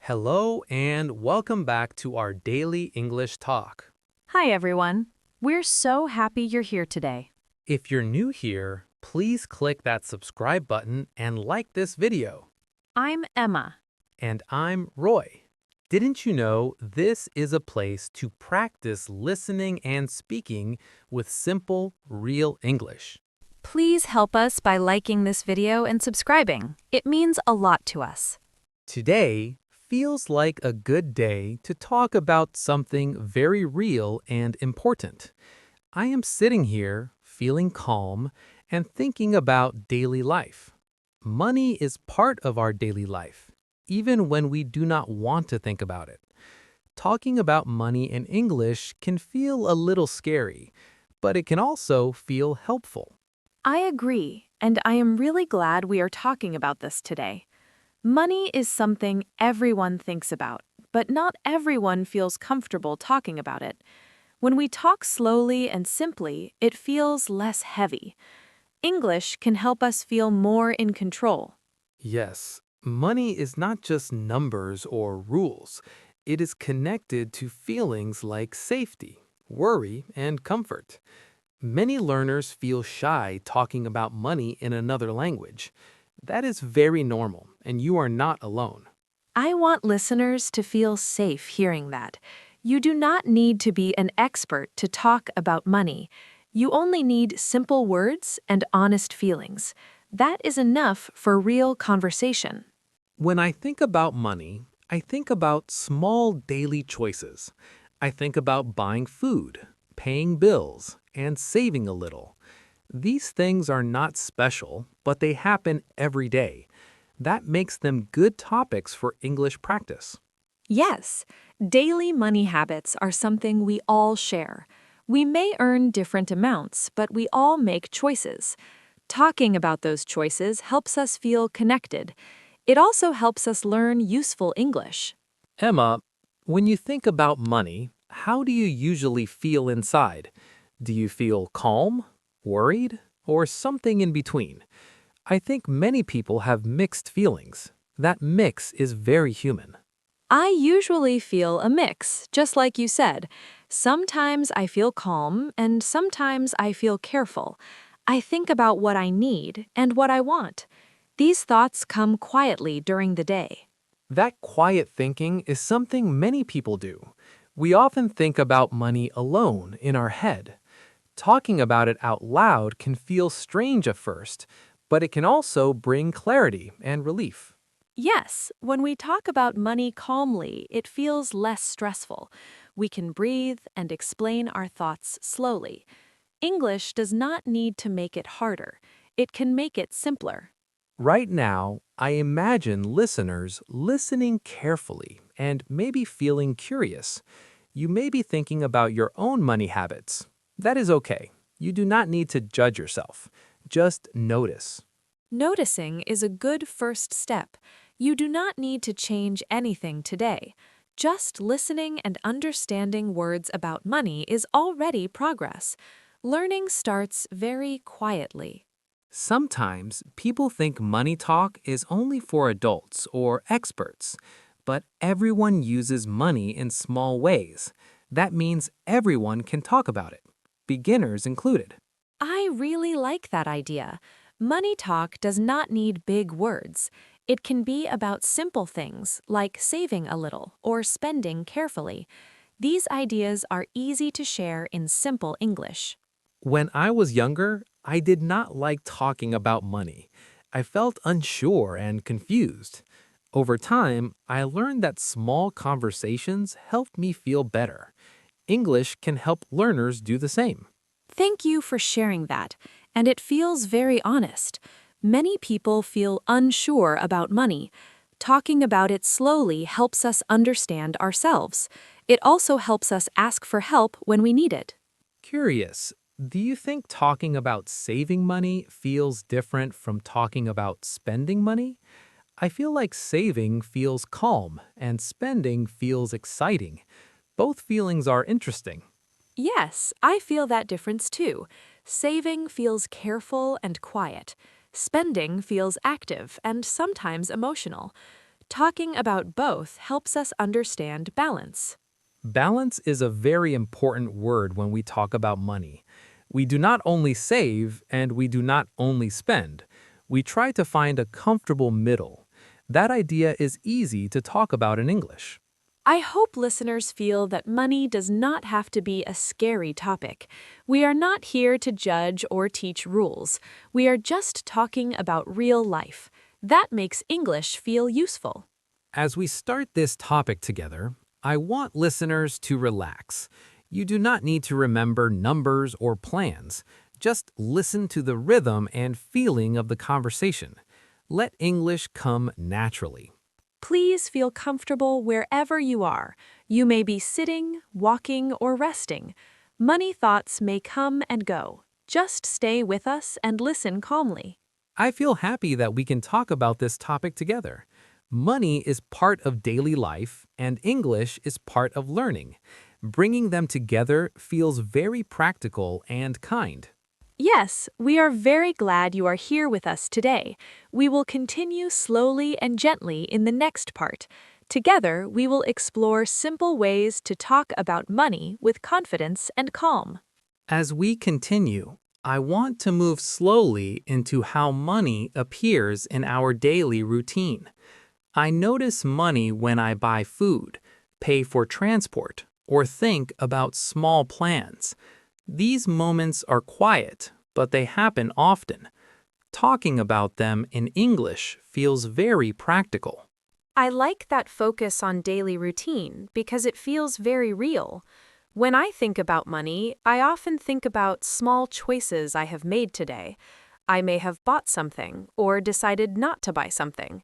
Hello and welcome back to our daily English talk. Hi, everyone. We're so happy you're here today. If you're new here, please click that subscribe button and like this video. I'm Emma. And I'm Roy. Didn't you know this is a place to practice listening and speaking with simple, real English? Please help us by liking this video and subscribing. It means a lot to us. Today feels like a good day to talk about something very real and important. I am sitting here feeling calm and thinking about daily life. Money is part of our daily life, even when we do not want to think about it. Talking about money in English can feel a little scary, but it can also feel helpful. I agree, and I am really glad we are talking about this today. Money is something everyone thinks about, but not everyone feels comfortable talking about it. When we talk slowly and simply, it feels less heavy. English can help us feel more in control. Yes, money is not just numbers or rules. It is connected to feelings like safety, worry, and comfort. Many learners feel shy talking about money in another language. That is very normal, and you are not alone. I want listeners to feel safe hearing that. You do not need to be an expert to talk about money. You only need simple words and honest feelings. That is enough for real conversation. When I think about money, I think about small daily choices. I think about buying food, paying bills, and saving a little. These things are not special, but they happen every day. That makes them good topics for English practice. Yes, daily money habits are something we all share. We may earn different amounts, but we all make choices. Talking about those choices helps us feel connected. It also helps us learn useful English. Emma, when you think about money, how do you usually feel inside? Do you feel calm, worried, or something in between? I think many people have mixed feelings. That mix is very human. I usually feel a mix, just like you said. Sometimes I feel calm, and sometimes I feel careful. I think about what I need and what I want. These thoughts come quietly during the day. That quiet thinking is something many people do. We often think about money alone in our head. Talking about it out loud can feel strange at first, but it can also bring clarity and relief. Yes, when we talk about money calmly, it feels less stressful. We can breathe and explain our thoughts slowly. English does not need to make it harder. It can make it simpler. Right now, I imagine listeners listening carefully and maybe feeling curious. You may be thinking about your own money habits. That is okay. You do not need to judge yourself. Just notice. Noticing is a good first step. You do not need to change anything today. Just listening and understanding words about money is already progress. Learning starts very quietly. Sometimes people think money talk is only for adults or experts, but everyone uses money in small ways. That means everyone can talk about it, beginners included. I really like that idea. Money talk does not need big words. It can be about simple things like saving a little or spending carefully. These ideas are easy to share in simple English. When I was younger, I did not like talking about money. I felt unsure and confused. Over time, I learned that small conversations helped me feel better. English can help learners do the same. Thank you for sharing that, and it feels very honest. Many people feel unsure about money. Talking about it slowly helps us understand ourselves. It also helps us ask for help when we need it. Curious, do you think talking about saving money feels different from talking about spending money? I feel like saving feels calm and spending feels exciting. Both feelings are interesting. Yes, I feel that difference too. Saving feels careful and quiet. Spending feels active and sometimes emotional. Talking about both helps us understand balance. Balance is a very important word when we talk about money. We do not only save and we do not only spend. We try to find a comfortable middle. That idea is easy to talk about in English. I hope listeners feel that money does not have to be a scary topic. We are not here to judge or teach rules. We are just talking about real life. That makes English feel useful. As we start this topic together, I want listeners to relax. You do not need to remember numbers or plans. Just listen to the rhythm and feeling of the conversation. Let English come naturally. Please feel comfortable wherever you are. You may be sitting, walking, or resting. Money thoughts may come and go. Just stay with us and listen calmly. I feel happy that we can talk about this topic together. Money is part of daily life, and English is part of learning. Bringing them together feels very practical and kind. Yes, we are very glad you are here with us today. We will continue slowly and gently in the next part. Together, we will explore simple ways to talk about money with confidence and calm. As we continue, I want to move slowly into how money appears in our daily routine. I notice money when I buy food, pay for transport, or think about small plans. These moments are quiet, but they happen often. Talking about them in English feels very practical. I like that focus on daily routine because it feels very real. When I think about money, I often think about small choices I have made today. I may have bought something or decided not to buy something.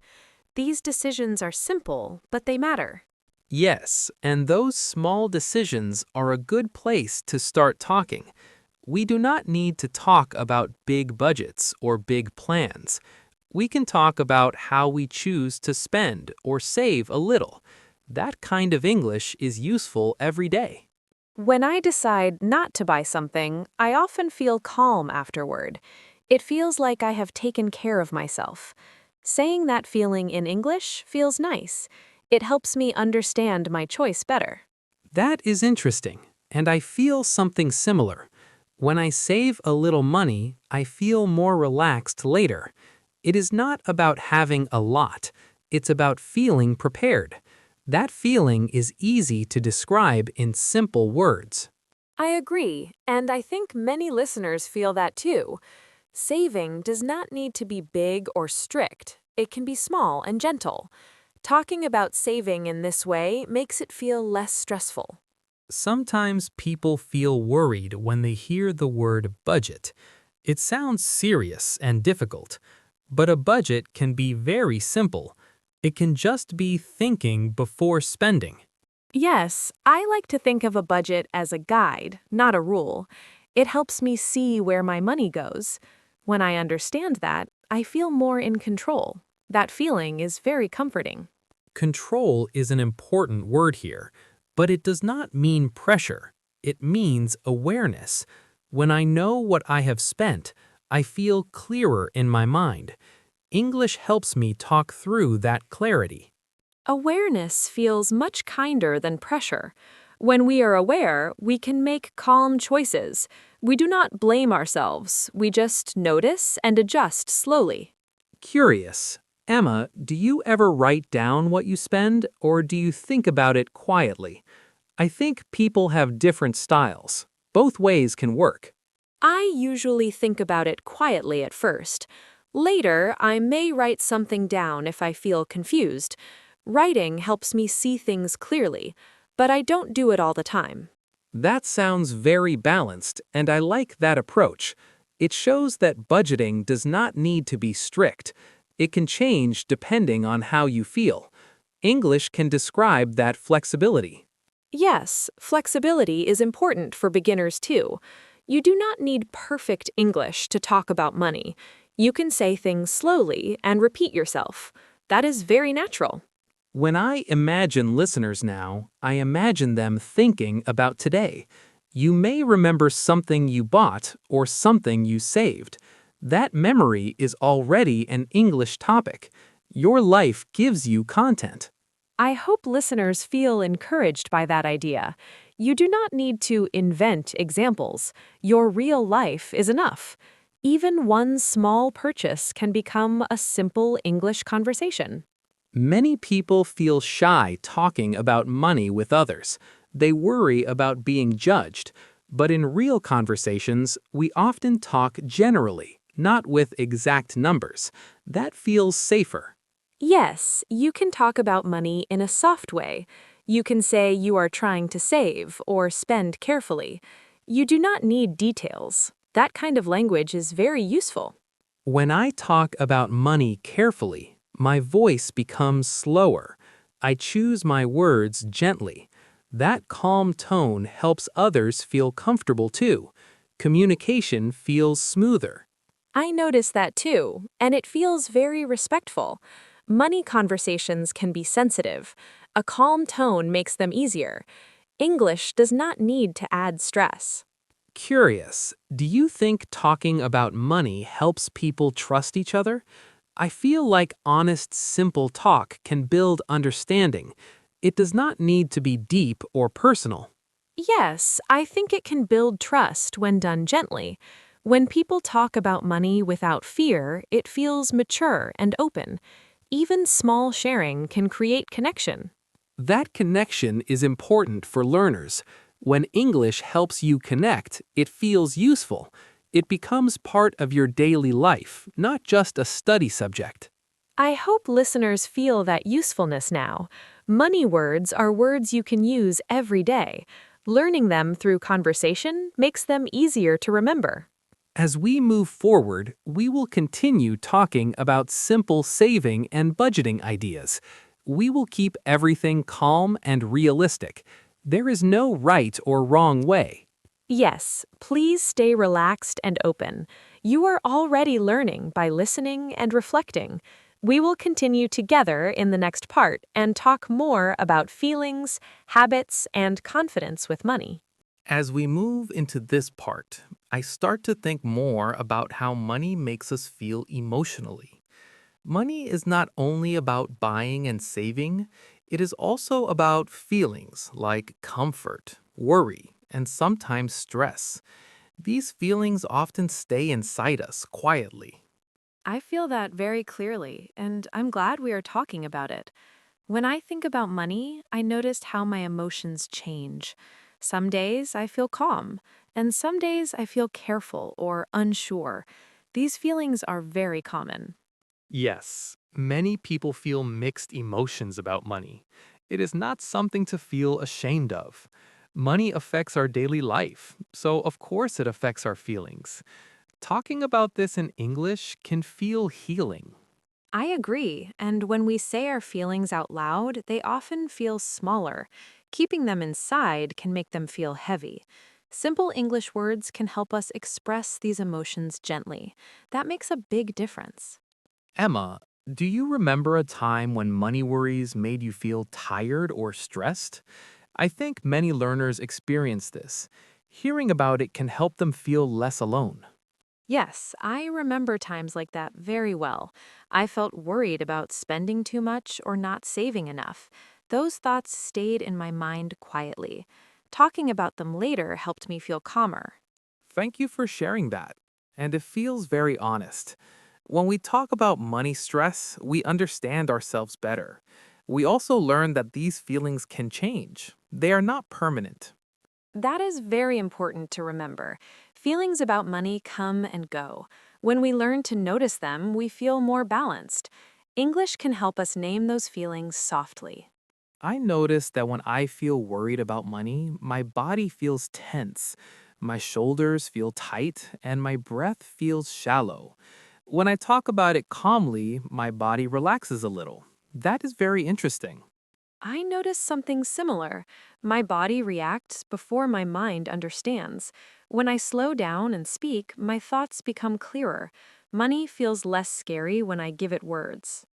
These decisions are simple, but they matter. Yes, and those small decisions are a good place to start talking. We do not need to talk about big budgets or big plans. We can talk about how we choose to spend or save a little. That kind of English is useful every day. When I decide not to buy something, I often feel calm afterward. It feels like I have taken care of myself. Saying that feeling in English feels nice. It helps me understand my choice better. That is interesting, and I feel something similar. When I save a little money, I feel more relaxed later. It is not about having a lot, it's about feeling prepared. That feeling is easy to describe in simple words. I agree, and I think many listeners feel that too. Saving does not need to be big or strict. It can be small and gentle. Talking about saving in this way makes it feel less stressful. Sometimes people feel worried when they hear the word budget. It sounds serious and difficult, but a budget can be very simple. It can just be thinking before spending. Yes, I like to think of a budget as a guide, not a rule. It helps me see where my money goes. When I understand that, I feel more in control. That feeling is very comforting. Control is an important word here, but it does not mean pressure. It means awareness. When I know what I have spent, I feel clearer in my mind. English helps me talk through that clarity. Awareness feels much kinder than pressure. When we are aware, we can make calm choices. We do not blame ourselves. We just notice and adjust slowly. Curious. Emma, do you ever write down what you spend, or do you think about it quietly? I think people have different styles. Both ways can work. I usually think about it quietly at first. Later, I may write something down if I feel confused. Writing helps me see things clearly, but I don't do it all the time. That sounds very balanced, and I like that approach. It shows that budgeting does not need to be strict. It can change depending on how you feel. English can describe that flexibility. Yes, flexibility is important for beginners too. You do not need perfect English to talk about money. You can say things slowly and repeat yourself. That is very natural. When I imagine listeners now, I imagine them thinking about today. You may remember something you bought or something you saved. That memory is already an English topic. Your life gives you content. I hope listeners feel encouraged by that idea. You do not need to invent examples. Your real life is enough. Even one small purchase can become a simple English conversation. Many people feel shy talking about money with others. They worry about being judged. But in real conversations, we often talk generally, not with exact numbers. That feels safer. Yes, you can talk about money in a soft way. You can say you are trying to save or spend carefully. You do not need details. That kind of language is very useful. When I talk about money carefully, my voice becomes slower. I choose my words gently. That calm tone helps others feel comfortable too. Communication feels smoother. I notice that too, and it feels very respectful. Money conversations can be sensitive. A calm tone makes them easier. English does not need to add stress. Curious, do you think talking about money helps people trust each other? I feel like honest, simple talk can build understanding. It does not need to be deep or personal. Yes, I think it can build trust when done gently. When people talk about money without fear, it feels mature and open. Even small sharing can create connection. That connection is important for learners. When English helps you connect, it feels useful. It becomes part of your daily life, not just a study subject. I hope listeners feel that usefulness now. Money words are words you can use every day. Learning them through conversation makes them easier to remember. As we move forward, we will continue talking about simple saving and budgeting ideas. We will keep everything calm and realistic. There is no right or wrong way. Yes, please stay relaxed and open. You are already learning by listening and reflecting. We will continue together in the next part and talk more about feelings, habits, and confidence with money. As we move into this part, I start to think more about how money makes us feel emotionally. Money is not only about buying and saving, it is also about feelings like comfort, worry, and sometimes stress. These feelings often stay inside us quietly. I feel that very clearly, and I'm glad we are talking about it. When I think about money, I noticed how my emotions change. Some days I feel calm, and some days I feel careful or unsure. These feelings are very common. Yes, many people feel mixed emotions about money. It is not something to feel ashamed of. Money affects our daily life, so of course it affects our feelings. Talking about this in English can feel healing. I agree, and when we say our feelings out loud, they often feel smaller. Keeping them inside can make them feel heavy. Simple English words can help us express these emotions gently. That makes a big difference. Emma, do you remember a time when money worries made you feel tired or stressed? I think many learners experience this. Hearing about it can help them feel less alone. Yes, I remember times like that very well. I felt worried about spending too much or not saving enough. Those thoughts stayed in my mind quietly. Talking about them later helped me feel calmer. Thank you for sharing that. And it feels very honest. When we talk about money stress, we understand ourselves better. We also learn that these feelings can change. They are not permanent. That is very important to remember. Feelings about money come and go. When we learn to notice them, we feel more balanced. English can help us name those feelings softly. I notice that when I feel worried about money, my body feels tense, my shoulders feel tight, and my breath feels shallow. When I talk about it calmly, my body relaxes a little. That is very interesting. I notice something similar. My body reacts before my mind understands. When I slow down and speak, my thoughts become clearer. Money feels less scary when I give it words.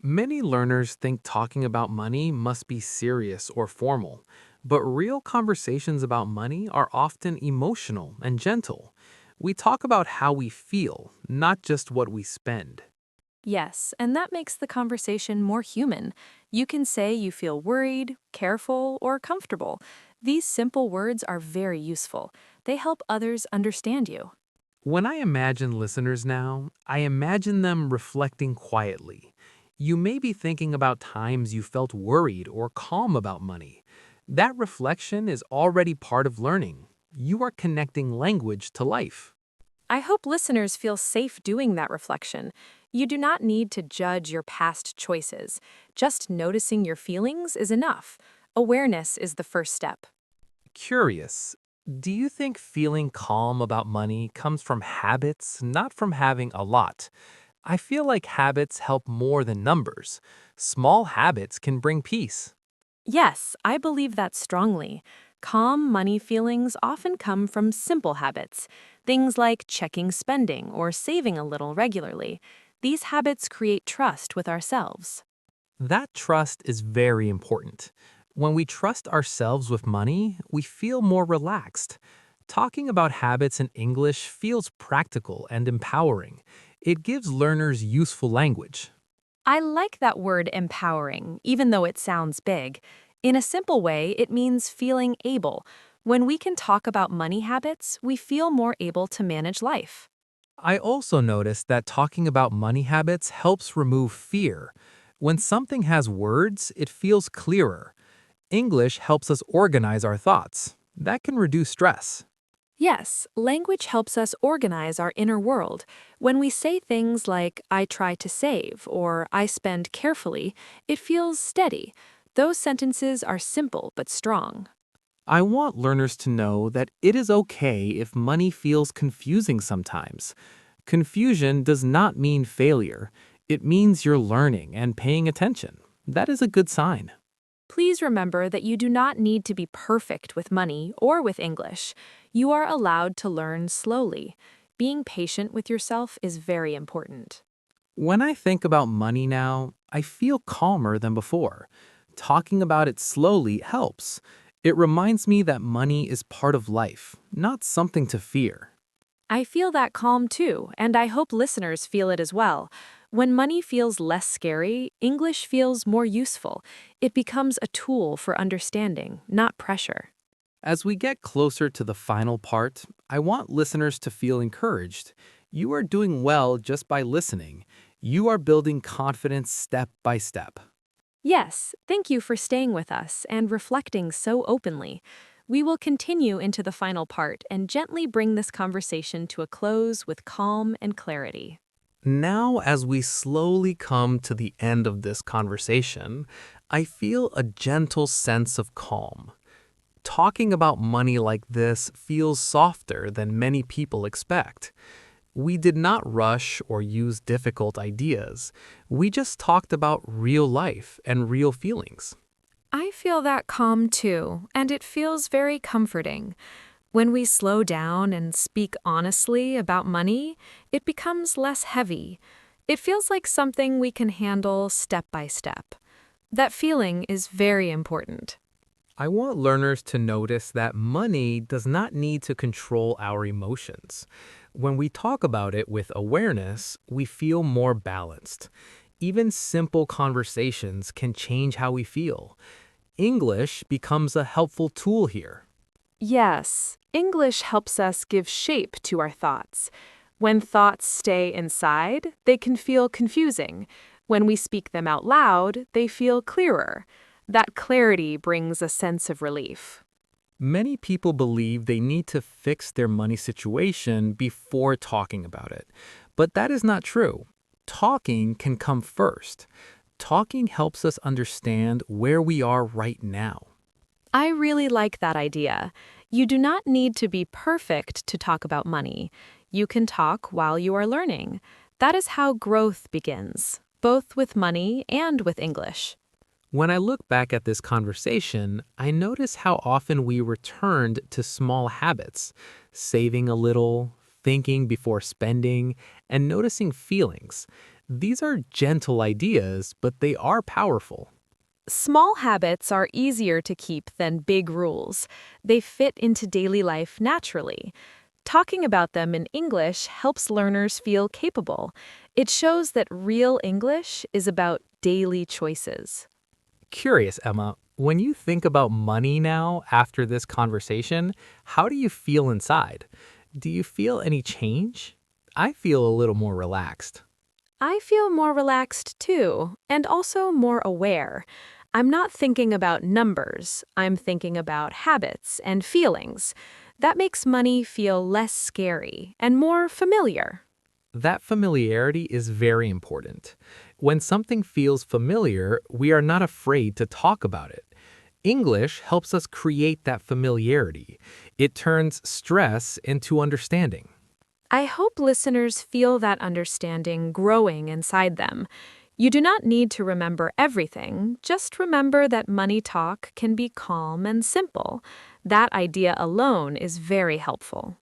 Many learners think talking about money must be serious or formal, but real conversations about money are often emotional and gentle. We talk about how we feel, not just what we spend. Yes, and that makes the conversation more human. You can say you feel worried, careful, or comfortable. These simple words are very useful. They help others understand you. When I imagine listeners now, I imagine them reflecting quietly. You may be thinking about times you felt worried or calm about money. That reflection is already part of learning. You are connecting language to life. I hope listeners feel safe doing that reflection. You do not need to judge your past choices. Just noticing your feelings is enough. Awareness is the first step. Curious, do you think feeling calm about money comes from habits, not from having a lot? I feel like habits help more than numbers. Small habits can bring peace. Yes, I believe that strongly. Calm money feelings often come from simple habits, things like checking spending or saving a little regularly. These habits create trust with ourselves. That trust is very important. When we trust ourselves with money, we feel more relaxed. Talking about habits in English feels practical and empowering. It gives learners useful language. I like that word empowering, even though it sounds big. In a simple way, it means feeling able. When we can talk about money habits, we feel more able to manage life. I also noticed that talking about money habits helps remove fear. When something has words, it feels clearer. English helps us organize our thoughts. That can reduce stress. Yes, language helps us organize our inner world. When we say things like, I try to save, or I spend carefully, it feels steady. Those sentences are simple but strong. I want learners to know that it is okay if money feels confusing sometimes. Confusion does not mean failure. It means you're learning and paying attention. That is a good sign. Please remember that you do not need to be perfect with money or with English. You are allowed to learn slowly. Being patient with yourself is very important. When I think about money now, I feel calmer than before. Talking about it slowly helps. It reminds me that money is part of life, not something to fear. I feel that calm too, and I hope listeners feel it as well. When money feels less scary, English feels more useful. It becomes a tool for understanding, not pressure. As we get closer to the final part, I want listeners to feel encouraged. You are doing well just by listening. You are building confidence step by step. Yes, thank you for staying with us and reflecting so openly. We will continue into the final part and gently bring this conversation to a close with calm and clarity. Now, as we slowly come to the end of this conversation, I feel a gentle sense of calm. Talking about money like this feels softer than many people expect. We did not rush or use difficult ideas. We just talked about real life and real feelings. I feel that calm too, and it feels very comforting. When we slow down and speak honestly about money, it becomes less heavy. It feels like something we can handle step by step. That feeling is very important. I want learners to notice that money does not need to control our emotions. When we talk about it with awareness, we feel more balanced. Even simple conversations can change how we feel. English becomes a helpful tool here. Yes, English helps us give shape to our thoughts. When thoughts stay inside, they can feel confusing. When we speak them out loud, they feel clearer. That clarity brings a sense of relief. Many people believe they need to fix their money situation before talking about it, but that is not true. Talking can come first. Talking helps us understand where we are right now. I really like that idea. You do not need to be perfect to talk about money. You can talk while you are learning. That is how growth begins, both with money and with English. When I look back at this conversation, I notice how often we returned to small habits, saving a little, thinking before spending, and noticing feelings. These are gentle ideas, but they are powerful. Small habits are easier to keep than big rules. They fit into daily life naturally. Talking about them in English helps learners feel capable. It shows that real English is about daily choices. Curious, Emma, when you think about money now after this conversation, how do you feel inside? Do you feel any change? I feel a little more relaxed. I feel more relaxed too, and also more aware. I'm not thinking about numbers, I'm thinking about habits and feelings. That makes money feel less scary and more familiar. That familiarity is very important. When something feels familiar, we are not afraid to talk about it. English helps us create that familiarity. It turns stress into understanding. I hope listeners feel that understanding growing inside them. You do not need to remember everything, just remember that money talk can be calm and simple. That idea alone is very helpful.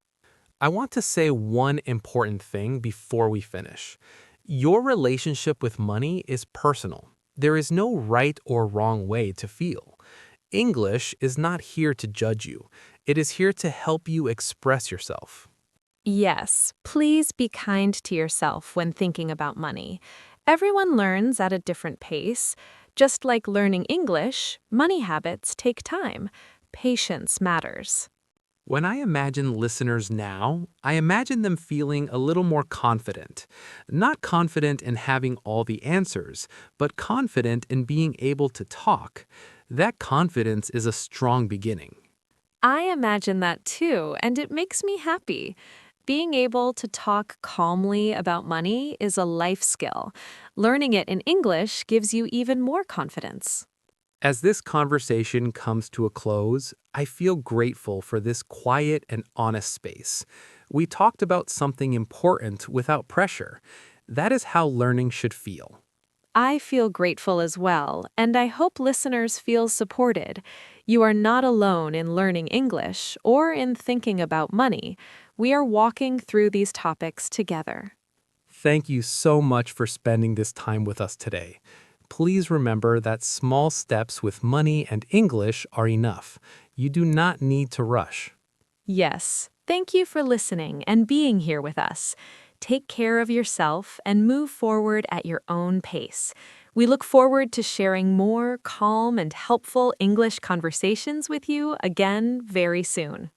I want to say one important thing before we finish. Your relationship with money is personal. There is no right or wrong way to feel. English is not here to judge you. It is here to help you express yourself. Yes, please be kind to yourself when thinking about money. Everyone learns at a different pace. Just like learning English, money habits take time. Patience matters. When I imagine listeners now, I imagine them feeling a little more confident. Not confident in having all the answers, but confident in being able to talk. That confidence is a strong beginning. I imagine that too, and it makes me happy. Being able to talk calmly about money is a life skill. Learning it in English gives you even more confidence. As this conversation comes to a close, I feel grateful for this quiet and honest space. We talked about something important without pressure. That is how learning should feel. I feel grateful as well, and I hope listeners feel supported. You are not alone in learning English or in thinking about money. We are walking through these topics together. Thank you so much for spending this time with us today. Please remember that small steps with money and English are enough. You do not need to rush. Yes, thank you for listening and being here with us. Take care of yourself and move forward at your own pace. We look forward to sharing more calm and helpful English conversations with you again very soon.